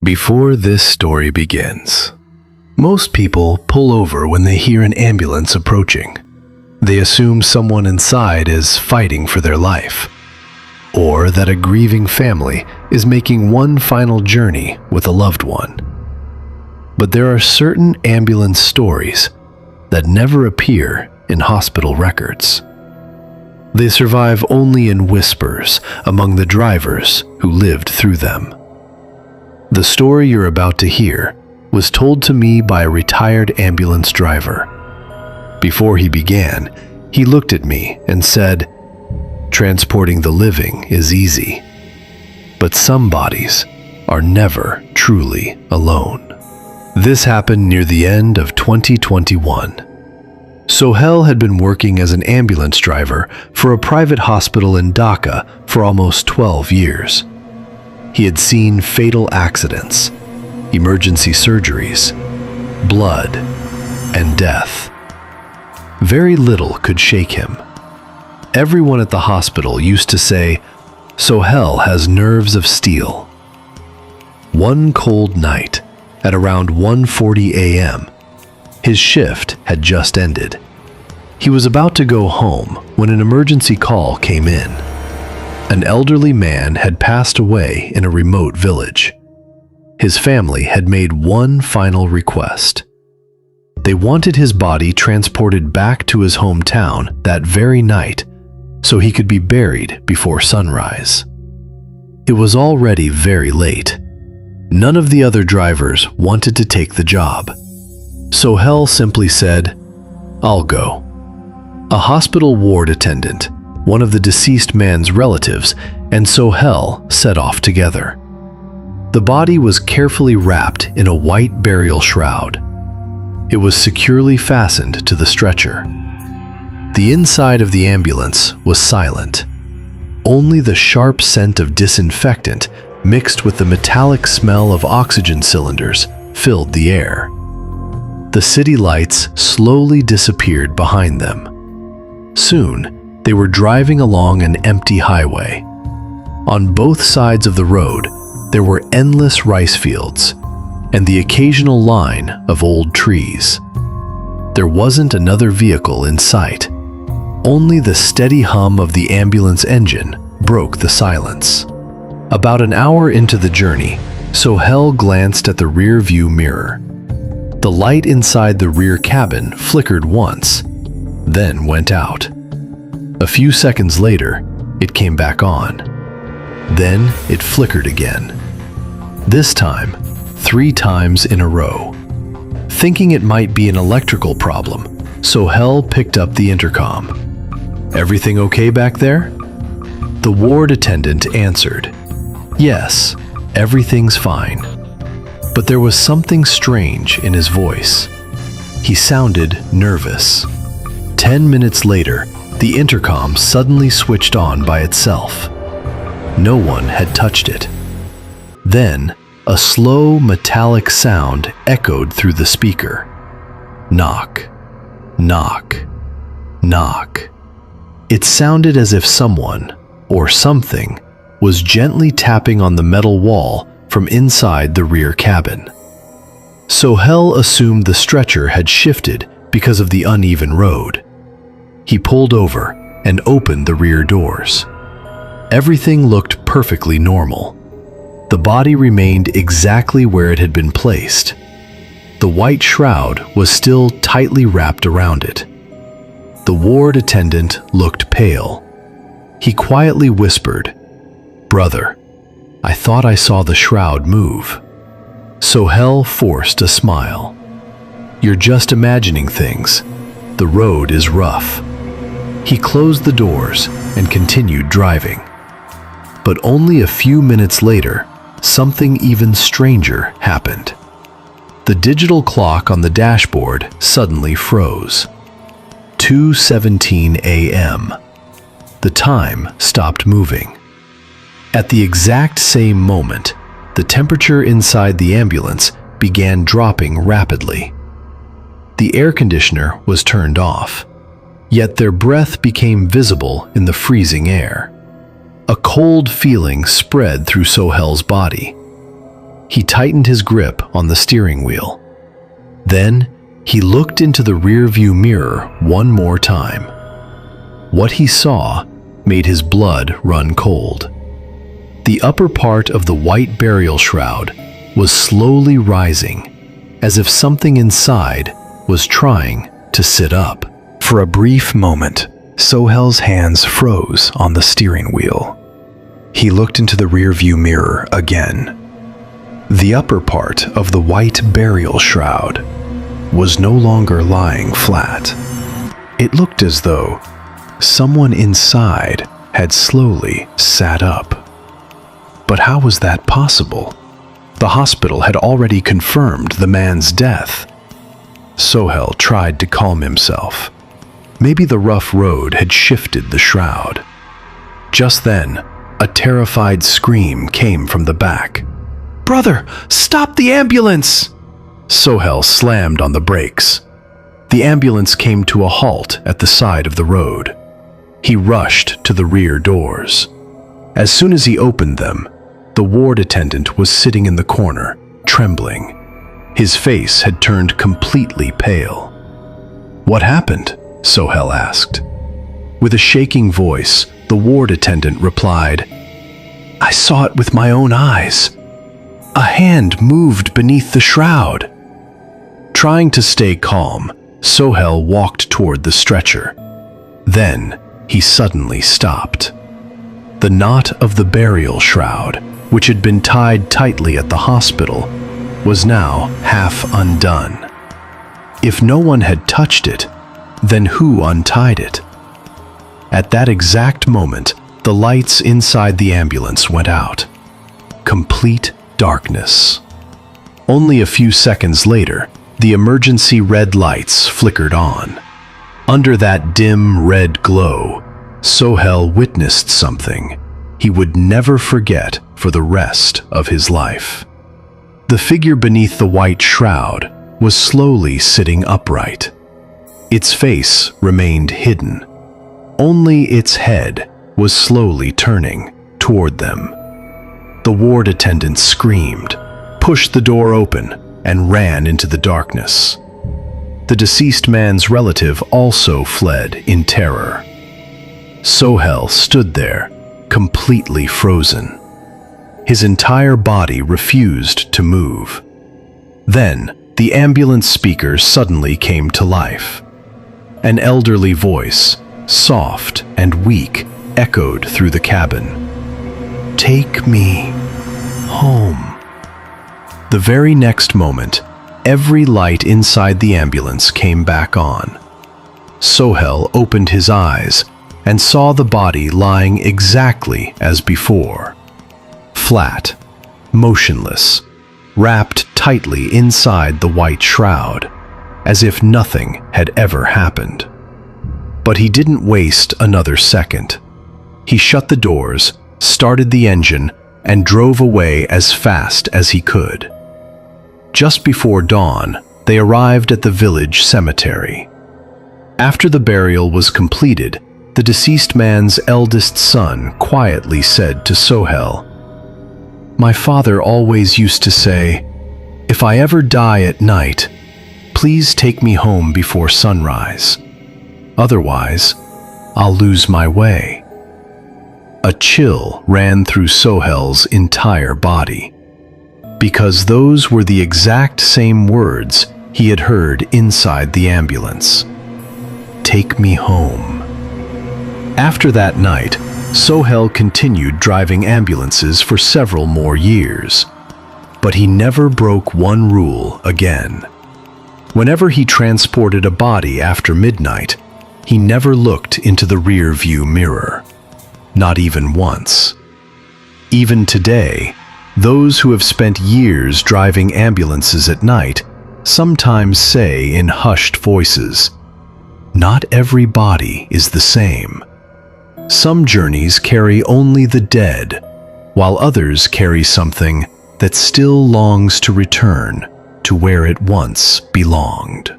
Before this story begins, most people pull over when they hear an ambulance approaching. They assume someone inside is fighting for their life, or that a grieving family is making one final journey with a loved one. But there are certain ambulance stories that never appear in hospital records. They survive only in whispers among the drivers who lived through them. The story you're about to hear was told to me by a retired ambulance driver. Before he began, he looked at me and said, "Transporting the living is easy, but some bodies are never truly alone." This happened near the end of 2021. Sohail had been working as an ambulance driver for a private hospital in Dhaka for almost 12 years. He had seen fatal accidents, emergency surgeries, blood, and death. Very little could shake him. Everyone at the hospital used to say, "Sohail has nerves of steel." One cold night, at around 1:40 a.m., his shift had just ended. He was about to go home when an emergency call came in. An elderly man had passed away in a remote village. His family had made one final request. They wanted his body transported back to his hometown that very night so he could be buried before sunrise. It was already very late. None of the other drivers wanted to take the job. Sohail simply said, "I'll go." A hospital ward attendant, one of the deceased man's relatives, and Sohail set off together. The body was carefully wrapped in a white burial shroud. It was securely fastened to the stretcher. The inside of the ambulance was silent. Only the sharp scent of disinfectant mixed with the metallic smell of oxygen cylinders filled the air. The city lights slowly disappeared behind them. Soon, they were driving along an empty highway. On both sides of the road, there were endless rice fields and the occasional line of old trees. There wasn't another vehicle in sight. Only the steady hum of the ambulance engine broke the silence. About an hour into the journey, Sohail glanced at the rear view mirror. The light inside the rear cabin flickered once, then went out. A few seconds later, it came back on. Then it flickered again. This time, 3 times in a row. Thinking it might be an electrical problem, Sohail picked up the intercom. "Everything okay back there?" The ward attendant answered, "Yes, everything's fine." But there was something strange in his voice. He sounded nervous. 10 minutes later, the intercom suddenly switched on by itself. No one had touched it. Then, a slow metallic sound echoed through the speaker. Knock, knock, knock. It sounded as if someone, or something, was gently tapping on the metal wall from inside the rear cabin. Sohail assumed the stretcher had shifted because of the uneven road. He pulled over and opened the rear doors. Everything looked perfectly normal. The body remained exactly where it had been placed. The white shroud was still tightly wrapped around it. The ward attendant looked pale. He quietly whispered, "Brother, I thought I saw the shroud move." Sohail forced a smile. "You're just imagining things. The road is rough." He closed the doors and continued driving. But only a few minutes later, something even stranger happened. The digital clock on the dashboard suddenly froze. 2:17 a.m. The time stopped moving. At the exact same moment, the temperature inside the ambulance began dropping rapidly. The air conditioner was turned off, yet their breath became visible in the freezing air. A cold feeling spread through Sohail's body. He tightened his grip on the steering wheel. Then, he looked into the rearview mirror one more time. What he saw made his blood run cold. The upper part of the white burial shroud was slowly rising, as if something inside was trying to sit up. For a brief moment, Sohel's hands froze on the steering wheel. He looked into the rearview mirror again. The upper part of the white burial shroud was no longer lying flat. It looked as though someone inside had slowly sat up. But how was that possible? The hospital had already confirmed the man's death. Sohel tried to calm himself. Maybe the rough road had shifted the shroud. Just then, a terrified scream came from the back. "Brother, stop the ambulance!" Sohel slammed on the brakes. The ambulance came to a halt at the side of the road. He rushed to the rear doors. As soon as he opened them, the ward attendant was sitting in the corner, trembling. His face had turned completely pale. "What happened?" Sohel asked. With a shaking voice, the ward attendant replied, "I saw it with my own eyes. A hand moved beneath the shroud." Trying to stay calm, Sohel walked toward the stretcher. Then, he suddenly stopped. The knot of the burial shroud, which had been tied tightly at the hospital, was now half undone. If no one had touched it, then who untied it? At that exact moment, the lights inside the ambulance went out. Complete darkness. Only a few seconds later, the emergency red lights flickered on. Under that dim red glow, Sohel witnessed something he would never forget for the rest of his life. The figure beneath the white shroud was slowly sitting upright. Its face remained hidden. Only its head was slowly turning toward them. The ward attendant screamed, pushed the door open, and ran into the darkness. The deceased man's relative also fled in terror. Sohel stood there, completely frozen. His entire body refused to move. Then, the ambulance speaker suddenly came to life. An elderly voice, soft and weak, echoed through the cabin. "Take me home." The very next moment, every light inside the ambulance came back on. Sohel opened his eyes and saw the body lying exactly as before. Flat, motionless, wrapped tightly inside the white shroud, as if nothing had ever happened. But he didn't waste another second. He shut the doors, started the engine, and drove away as fast as he could. Just before dawn, they arrived at the village cemetery. After the burial was completed, the deceased man's eldest son quietly said to Sohel, "My father always used to say, 'If I ever die at night, please take me home before sunrise. Otherwise, I'll lose my way.'" A chill ran through Sohel's entire body, because those were the exact same words he had heard inside the ambulance. "Take me home." After that night, Sohel continued driving ambulances for several more years, but he never broke one rule again. Whenever he transported a body after midnight, he never looked into the rear view mirror, not even once. Even today, those who have spent years driving ambulances at night sometimes say in hushed voices, "Not every body is the same. Some journeys carry only the dead, while others carry something that still longs to return to where it once belonged."